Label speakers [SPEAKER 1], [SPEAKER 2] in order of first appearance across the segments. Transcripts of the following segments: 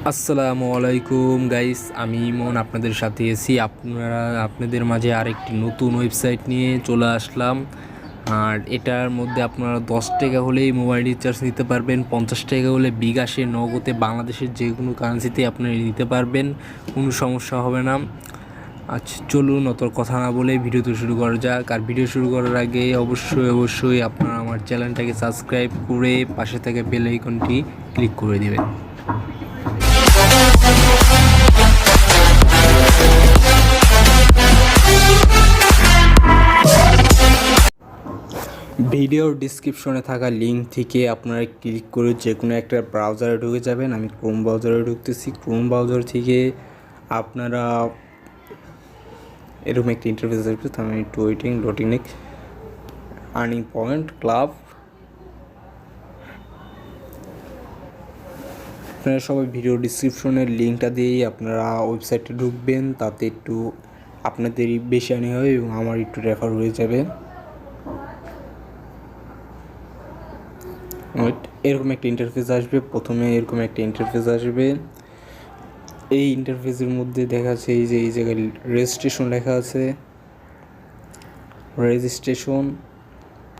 [SPEAKER 1] আসসালামু আলাইকুম গাইস, আমি ইমন আপনাদের সাথে আছি। আপনাদের মাঝে আরেকটি নতুন ওয়েবসাইট নিয়ে চলে আসলাম। আর এটার মধ্যে আপনারা 10 টাকা হলেই মোবাইল রিচার্জ নিতে পারবেন, 50 টাকা হলে বিকাশে নগদে বাংলাদেশের যে কোনো কারেন্সিতে আপনারা নিতে পারবেন, কোনো সমস্যা হবে না। আচ্ছা চলুন অত কথা না বলে ভিডিওতে শুরু করা যাক। আর ভিডিও শুরু করার আগে অবশ্যই আপনারা আমার চ্যানেলটাকে সাবস্ক্রাইব করে পাশে থাকা বেল আইকনটি ক্লিক করে দেবেন। ভিডিওর ডিসক্রিপশনে থাকা লিঙ্ক থেকে আপনারা ক্লিক করে যে কোনো একটা ব্রাউজারে ঢুকে যাবেন। আমি ক্রোম ব্রাউজারে ঢুকতেছি। ক্রোম ব্রাউজার থেকে আপনারা এরকম একটা ইন্টারফেস আসবে। তো আমি একটু লোডিং নেক আর্নিং পয়েন্ট ক্লাব। আপনারা সবাই ভিডিও ডিসক্রিপশনের লিঙ্কটা দিয়েই আপনারা ওয়েবসাইটে ঢুকবেন, তাতে একটু আপনাদেরই বেশি আর্নিং হবে এবং আমার একটু রেফার হয়ে যাবে। এরকম একটা ইন্টারফেস আসবে। প্রথমে এরকম একটা ইন্টারফেস আসবে। এই ইন্টারফেসের মধ্যে দেখা যাচ্ছে এই জায়গায় রেজিস্ট্রেশন লেখা আছে। রেজিস্ট্রেশন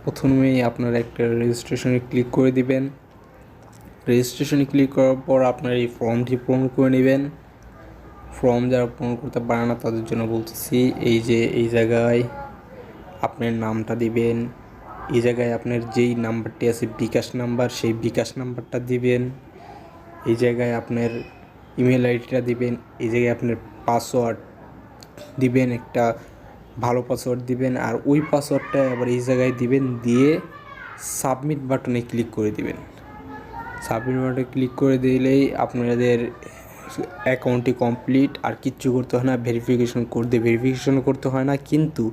[SPEAKER 1] প্রথমেই আপনারা একটা রেজিস্ট্রেশনে ক্লিক করে দিবেন। রেজিস্ট্রেশনে ক্লিক করার পর আপনারা এই ফর্মটি পূরণ করে নেবেন। ফর্ম যারা পূরণ করতে পারে না তাদের জন্য বলতেছি, এই জায়গায় আপনার নামটা দিবেন। এই জায়গায় আপনার যেই নাম্বারটি আছে বিকাশ নাম্বার, সেই বিকাশ নাম্বারটা দিবেন। এই জায়গায় আপনার ইমেল আইডিটা দিবেন। এই জায়গায় আপনার পাসওয়ার্ড দিবেন, একটা ভালো পাসওয়ার্ড দিবেন। আর ওই পাসওয়ার্ডটা আবার এই জায়গায় দিবেন, দিয়ে সাবমিট বাটনে ক্লিক করে দিবেন। সাবমিট বাটনে ক্লিক করে দিলেই আপনাদের অ্যাকাউন্টটি কমপ্লিট। আর কিচ্ছু করতে হয় না, ভেরিফিকেশন ভেরিফিকেশন করতে হয় না। কিন্তু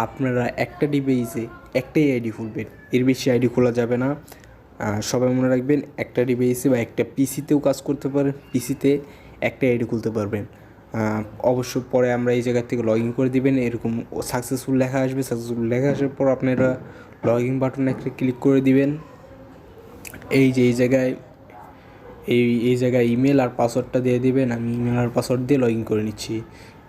[SPEAKER 1] আপনারা একটা ডিভাইসে একটাই আইডি খুলবেন, এর বেশি আইডি খোলা যাবে না। সবাই মনে রাখবেন, একটা ডিভাইসে বা একটা পিসিতেও কাজ করতে পারেন, পিসিতে একটা আইডি খুলতে পারবেন। অবশ্য পরে আমরা এই জায়গা থেকে লগ ইন করে দিবেন। এরকম সাকসেসফুল লেখা আসবে। সাকসেসফুল লেখা আসার পর আপনারা লগ ইন বাটনে একটা ক্লিক করে দিবেন। এই জায়গায় ইমেল আর পাসওয়ার্ডটা দিয়ে দিবেন। আমি ইমেল আর পাসওয়ার্ড দিয়ে লগ ইন করে নিচ্ছি।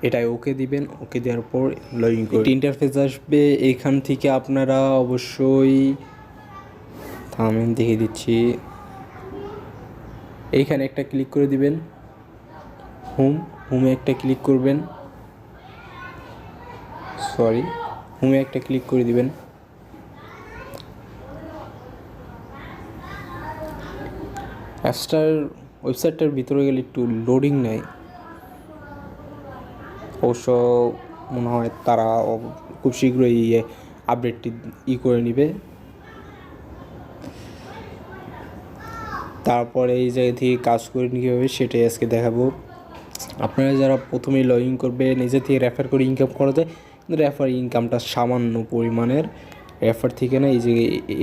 [SPEAKER 1] এটাই ওকে দিবেন। ওকে দেওয়ার পর লগ ইন করে ইন্টারফেস আসবে। এইখান থেকে আপনারা অবশ্যই আমি দেখে দিচ্ছি, এইখানে একটা ক্লিক করে দিবেন। হোমে একটা ক্লিক করবেন। হোমে একটা ক্লিক করে দিবেন। ওয়েবসাইটটার ভিতরে গেলে একটু লোডিং নেয়। অবশ্য মনে হয় তারা খুব শীঘ্রই আপডেটটি করে নেবে। তারপরে এই জায়গা থেকে কাজ করে কীভাবে সেটাই আজকে দেখাবো। আপনারা যারা প্রথমেই লগ ইন করবে, নিজে থেকে রেফার করে ইনকাম করা যায়, কিন্তু রেফার ইনকামটা সামান্য পরিমাণের। রেফার থেকে না,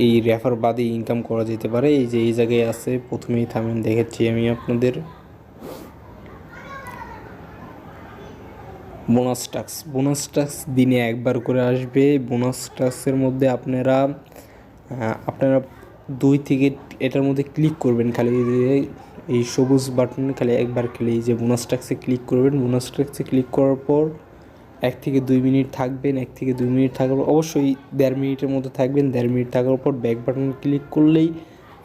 [SPEAKER 1] এই রেফার বাদে ইনকাম করা যেতে পারে। এই জায়গায় আছে, প্রথমেই থামেন দেখাচ্ছি আমি আপনাদের। বোনাস টাক্স দিনে একবার করে আসবে। বোনাস টাক্সের মধ্যে আপনারা 2 থেকে এটার মধ্যে ক্লিক করবেন। খালি এই সবুজ বাটন খালি একবার খেলে এই যে বোনাস টাক্সে ক্লিক করবেন। বোনাস টাক্সে ক্লিক করার পর 1 থেকে 2 মিনিট থাকবেন। 1 থেকে 2 মিনিট থাকার অবশ্যই 1.5 মিনিটের মধ্যে থাকবেন। 1.5 মিনিট থাকার পর ব্যাক বাটন ক্লিক করলেই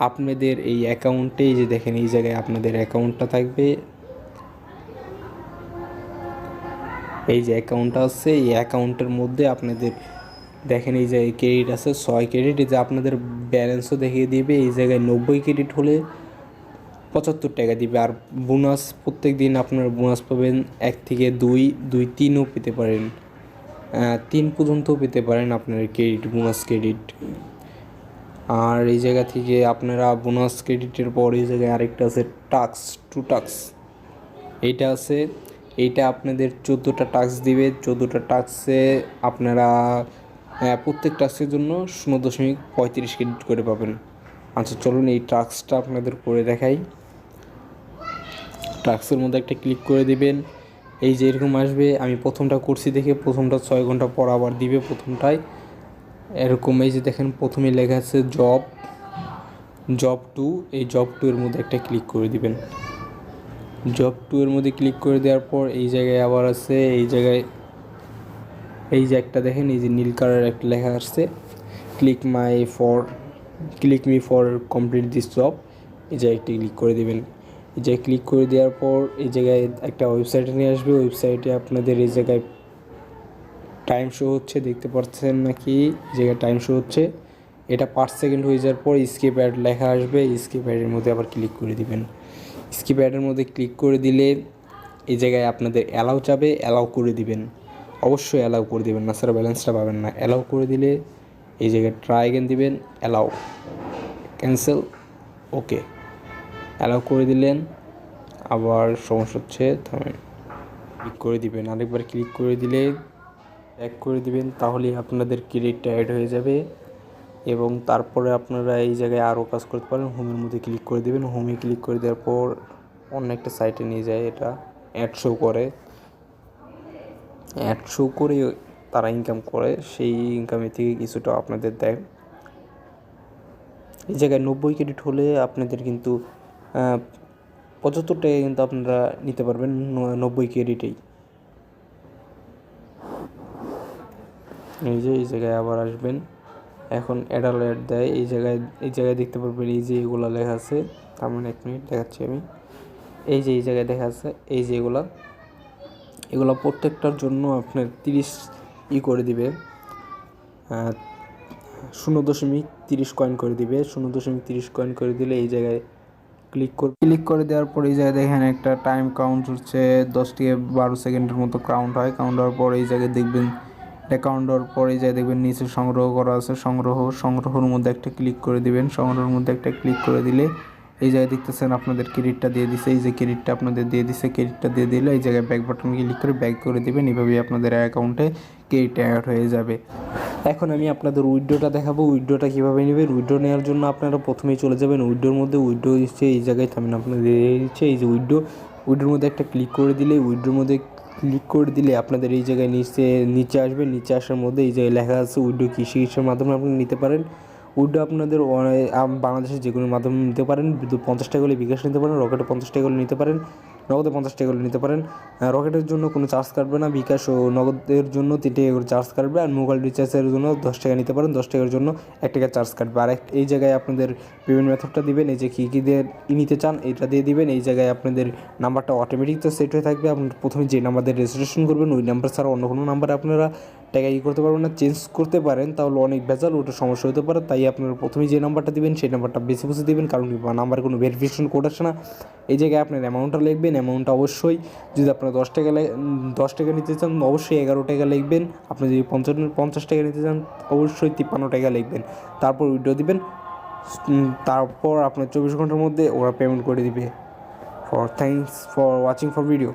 [SPEAKER 1] আপনাদের এই অ্যাকাউন্টে, এই যে দেখেন এই জায়গায় আপনাদের অ্যাকাউন্টটা থাকবে। এই যে অ্যাকাউন্টটা আছে, এই অ্যাকাউন্টের মধ্যে আপনাদের দেখেন এই যে ক্রেডিট আছে 6 ক্রেডিট। এই যে আপনাদের ব্যালেন্সও দেখিয়ে দিবে। এই জায়গায় 90 ক্রেডিট হলে 75 টাকা দিবে। আর বোনাস প্রত্যেক দিন আপনার বোনাস পাবেন 1 থেকে 2, 3ও পেতে পারেন, 3 পর্যন্তও পেতে পারেন আপনার বোনাস ক্রেডিট। আর এই জায়গা থেকে আপনারা বোনাস ক্রেডিটের পর এই জায়গায় আরেকটা আছে টু টাক্স। এইটা আছে, এইটা আপনাদের 14টা টাস্ক দিবে। 14টা টাস্কে আপনারা প্রত্যেক টাস্কের জন্য 0.35 ক্রেডিট করে পাবেন। আচ্ছা চলুন এই টাস্কটা আপনাদের করে দেখাই। টাস্কের মধ্যে একটা ক্লিক করে দিবেন। এই যে এরকম আসবে। আমি প্রথমটা করছি দেখে প্রথমটা 6 ঘন্টা পর আবার দিবে। প্রথমটায় এরকম এই যে দেখেন প্রথমে লেখা আছে জব 2। এই জব 2 এর মধ্যে একটা ক্লিক করে দিবেন। জব 2 এর মধ্যে ক্লিক করে দেওয়ার পর এই জায়গায় আবার আছে, এই জায়গায় এই যে একটা দেখেন, এই যে নীল কালারের একটা লেখা আসছে click me for complete this job. এই জায়গায় একটি ক্লিক করে দেবেন। এই জায়গায় ক্লিক করে দেওয়ার পর এই জায়গায় একটা ওয়েবসাইটে নিয়ে আসবে। ওয়েবসাইটে আপনাদের এই জায়গায় টাইম শো হচ্ছে, দেখতে পাচ্ছেন নাকি? এই জায়গায় টাইম শো হচ্ছে। এটা 5 সেকেন্ড হয়ে যাওয়ার পর স্কিপ অ্যাড লেখা আসবে, স্কিপ অ্যাডের মধ্যে আবার ক্লিক করে দিবেন। স্কিপ অ্যাডের মধ্যে ক্লিক করে দিলে এই জায়গায় আপনাদের অ্যালাউ চাবে, অ্যালাউ করে দিবেন। অবশ্যই অ্যালাউ করে দিবেন, না স্যার ব্যালেন্সটা পাবেন না। অ্যালাউ করে দিলে এই জায়গায় ট্রাই অ্যাগেন দিবেন, অ্যালাউ, ক্যান্সেল, ওকে। অ্যালাউ করে দিলেন, আবার সমস্যা হচ্ছে, থামেন, ক্লিক করে দিবেন। আরেকবার ক্লিক করে দিলে ব্যাক করে দিবেন, তাহলেই আপনাদের ক্রেডিটটা অ্যাড হয়ে যাবে। এবং তারপরে আপনারা এই জায়গায় আরও কাজ করতে পারেন। হোমের মধ্যে ক্লিক করে দেবেন। হোমে ক্লিক করে দেওয়ার পর অন্য একটা সাইটে নিয়ে যায়, এটা অ্যাড শো করে। অ্যাড শো করে তারা ইনকাম করে, সেই ইনকামের থেকে কিছুটা আপনাদের দেয়। এই জায়গায় 90 ক্রেডিট হলে আপনাদের কিন্তু 75 টাকা কিন্তু আপনারা নিতে পারবেন 90 ক্রেডিটেই। এই জায়গায় আবার আসবেন। এখন অ্যাড দেয়, এই জায়গায় দেখতে পারবেন, এই যে এগুলো লেখা আছে। তার মানে 1 মিনিট দেখাচ্ছি আমি। এই জায়গায় দেখা আছে, এই যে এগুলো প্রত্যেকটার জন্য আপনার 30 করে দিবে, 0.30 কয়েন করে দিবে। 0.30 কয়েন করে দিলে এই জায়গায় ক্লিক করে দেওয়ার পর এই জায়গায় দেখেন একটা টাইম কাউন্ট হচ্ছে 10 থেকে 12 সেকেন্ডের মতো কাউন্ট হয়। কাউন্ট হওয়ার পর এই জায়গায় দেখবেন, এটা কাউন্ট হওয়ার পর এই জায়গায় দেখবেন নিচে সংগ্রহ করা আছে। সংগ্রহের মধ্যে একটা ক্লিক করে দিবেন। সংগ্রহের মধ্যে একটা ক্লিক করে দিলে এই জায়গায় দেখতেছেন আপনাদের ক্রেডিটটা দিয়ে দিছে। এই যে ক্রেডিটটা আপনাদের দিয়ে দিছে, ক্রেডিটটা দিয়ে দিলে এই জায়গায় ব্যাক বাটনে ক্লিক করে ব্যাক করে দিবেন। এভাবেই আপনাদের অ্যাকাউন্টে ক্রেডিট অ্যাড হয়ে যাবে। এখন আমি আপনাদের উইথড্রটা দেখাবো। উইথড্রটা কীভাবে নেবেন। উইথড্র নেওয়ার জন্য আপনারা প্রথমেই চলে যাবেন উইথড্রোর মধ্যে। উইথড্র হচ্ছে এই জায়গায়, থামেন, আপনাদের দিচ্ছে এই যে উইথড্রোর মধ্যে একটা ক্লিক করে দিলে, উইথড্রোর মধ্যে ক্লিক করে দিলে আপনাদের এই জায়গায় নিচে আসবে। নিচে আসার মধ্যে এই জায়গায় লেখা আছে উইথড্রো কিসের মাধ্যমে আপনি নিতে পারেন। উইথড্রো আপনাদের বাংলাদেশের যে কোনো মাধ্যমে নিতে পারেন। 50 টাকা হলে বিকাশ নিতে পারেন, রকেটে 50 টাকা হলে নিতে পারেন, নগদে 50 টাকা হলে নিতে পারেন। রকেটের জন্য কোনো চার্জ কাটবে না, বিকাশ ও নগদের জন্য 3 টাকা করে চার্জ কাটবে। আর মোবাইল রিচার্জের জন্য 10 টাকা নিতে পারেন, 10 টাকার জন্য 1 টাকা চার্জ কাটবে। আর এই জায়গায় আপনাদের পেমেন্ট মেথডটা দিবেন, এই যে কী দিয়ে নিতে চান এইটা দিয়ে দিবেন। এই জায়গায় আপনাদের নাম্বারটা অটোমেটিক তো সেট হয়ে থাকবে। আপনি প্রথমে যে নাম্বার দিয়ে রেজিস্ট্রেশন করবেন ওই নাম্বার ছাড়া অন্য কোনো নাম্বারে আপনারা টাকা করতে পারবেন না। চেঞ্জ করতে পারেন, তাহলে অনেক ভেজাল, ওটা সমস্যা হতে পারে। তাই আপনারা প্রথমে যে নাম্বারটা দিবেন সেই নাম্বারটা বেছে বুঝে দেবেন, কারণ নাম্বারে কোনো ভেরিফিকেশন কোড আসে না। এই জায়গায় আপনার অ্যামাউন্টটা লিখবেন। অ্যামাউন্টটা অবশ্যই, যদি আপনারা 10 টাকা নিতে চান অবশ্যই 11 টাকা লিখবেন। আপনি যদি 50 টাকা নিতে চান অবশ্যই 53 টাকা লিখবেন। তারপর উইথড্র দিবেন। তারপর আপনার 24 ঘন্টার মধ্যে ওরা পেমেন্ট করে দিবে। Thanks for watching for video.